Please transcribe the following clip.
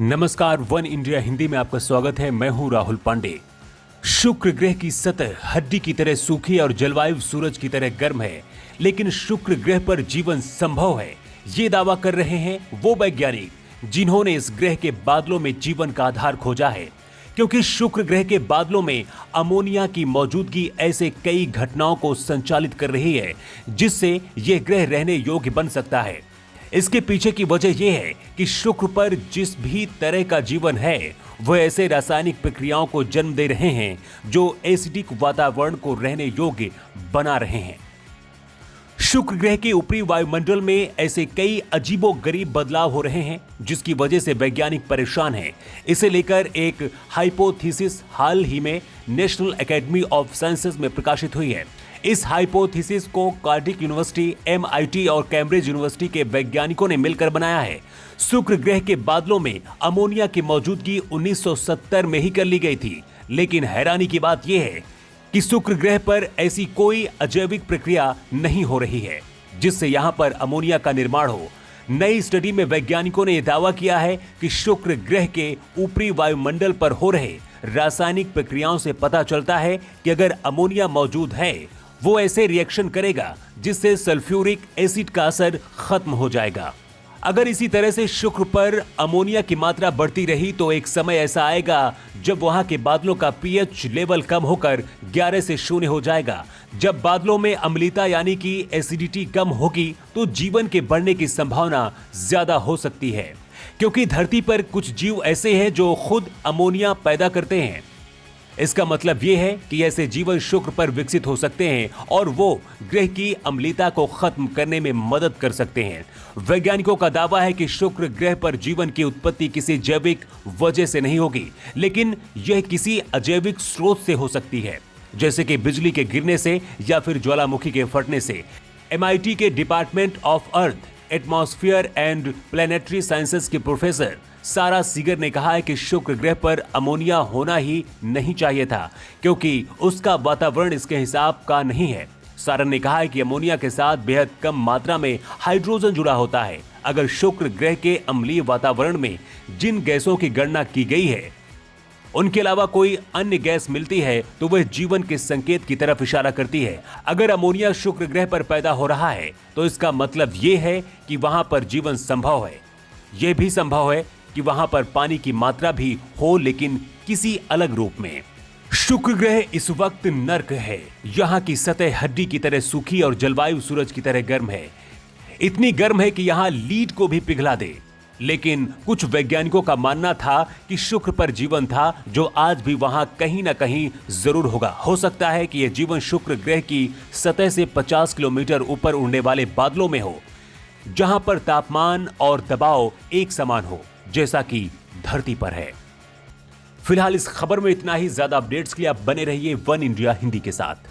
नमस्कार, one India Hindi में आपका स्वागत है। मैं हूं राहुल पांडे। शुक्र ग्रह की सतह हड्डी की तरह सूखी और जलवायु सूरज की तरह गर्म है, लेकिन शुक्र ग्रह पर जीवन संभव है, ये दावा कर रहे हैं वो वैज्ञानिक जिन्होंने इस ग्रह के बादलों में जीवन का आधार खोजा है। क्योंकि शुक्र ग्रह के बादलों में अमोनिया की मौजूदगी ऐसे कई घटनाओं को संचालित कर रही है जिससे यह ग्रह रहने योग्य बन सकता है। इसके पीछे की वजह यह है कि शुक्र पर जिस भी तरह का जीवन है वह ऐसे रासायनिक प्रक्रियाओं को जन्म दे रहे हैं जो एसिडिक वातावरण को रहने योग्य बना रहे हैं। शुक्र ग्रह के ऊपरी वायुमंडल में ऐसे कई अजीबोगरीब बदलाव हो रहे हैं जिसकी वजह से वैज्ञानिक परेशान हैं। इसे लेकर एक हाइपोथेसिस हाल ही में नेशनल एकेडमी ऑफ साइंसेज में प्रकाशित हुई है। इस हाइपोथेसिस को कार्डिक यूनिवर्सिटी, MIT और कैम्ब्रिज यूनिवर्सिटी के वैज्ञानिकों ने मिलकर बनाया है। शुक्र ग्रह के बादलों में अमोनिया की मौजूदगी 1970 में ही कर ली गई थी, लेकिन हैरानी की बात यह है कि शुक्र ग्रह पर ऐसी कोई अजैविक प्रक्रिया नहीं हो रही है जिससे यहां पर अमोनिया का निर्माण हो। नई स्टडी में वैज्ञानिकों ने यह दावा किया है कि शुक्र ग्रह के ऊपरी वायुमंडल पर हो रहे रासायनिक प्रक्रियाओं से पता चलता है कि अगर अमोनिया मौजूद है वो ऐसे रिएक्शन करेगा जिससे सल्फ्यूरिक एसिड का असर खत्म हो जाएगा। अगर इसी तरह से शुक्र पर अमोनिया की मात्रा बढ़ती रही तो एक समय ऐसा आएगा जब वहां के बादलों का pH लेवल कम होकर 11 से 0 हो जाएगा। जब बादलों में अम्लता यानी कि एसिडिटी कम होगी तो जीवन के बढ़ने की संभावना ज्यादा हो सकती है, क्योंकि धरती पर कुछ जीव ऐसे हैं जो खुद अमोनिया पैदा करते हैं। इसका मतलब यह है कि ऐसे जीवन शुक्र पर विकसित हो सकते हैं और वो ग्रह की अम्लता को खत्म करने में मदद कर सकते हैं। वैज्ञानिकों का दावा है कि शुक्र ग्रह पर जीवन की उत्पत्ति किसी जैविक वजह से नहीं होगी, लेकिन यह किसी अजैविक स्रोत से हो सकती है, जैसे कि बिजली के गिरने से या फिर ज्वालामुखी के फटने से। MIT के department of earth, atmosphere and planetary sciences के प्रोफेसर सारा सीगर ने कहा है कि शुक्र ग्रह पर अमोनिया होना ही नहीं चाहिए था, क्योंकि उसका वातावरण इसके हिसाब का नहीं है। सारा ने कहा है कि अमोनिया के साथ बेहद कम मात्रा में हाइड्रोजन जुड़ा होता है। अगर शुक्र ग्रह के अम्लीय वातावरण में जिन गैसों की गणना की गई है उनके अलावा कोई अन्य गैस मिलती है तो वह जीवन के संकेत की तरफ इशारा करती है। अगर अमोनिया शुक्र ग्रह पर पैदा हो रहा है तो इसका मतलब यह है कि वहां पर जीवन संभव है। यह भी संभव है कि वहां पर पानी की मात्रा भी हो, लेकिन किसी अलग रूप में। शुक्र ग्रह इस वक्त नर्क है। यहाँ की सतह हड्डी की तरह सूखी और जलवायु सूरज की तरह गर्म है। इतनी गर्म है कि यहाँ लीड को भी पिघला दे। लेकिन कुछ वैज्ञानिकों का मानना था कि शुक्र पर जीवन था जो आज भी वहां कहीं ना कहीं जरूर होगा। हो सकता है कि यह जीवन शुक्र ग्रह की सतह से 50 किलोमीटर ऊपर उड़ने वाले बादलों में हो, जहां पर तापमान और दबाव एक समान हो जैसा कि धरती पर है। फिलहाल इस खबर में इतना ही। ज्यादा अपडेट्स के लिए आप बने रहिए वन इंडिया हिंदी के साथ।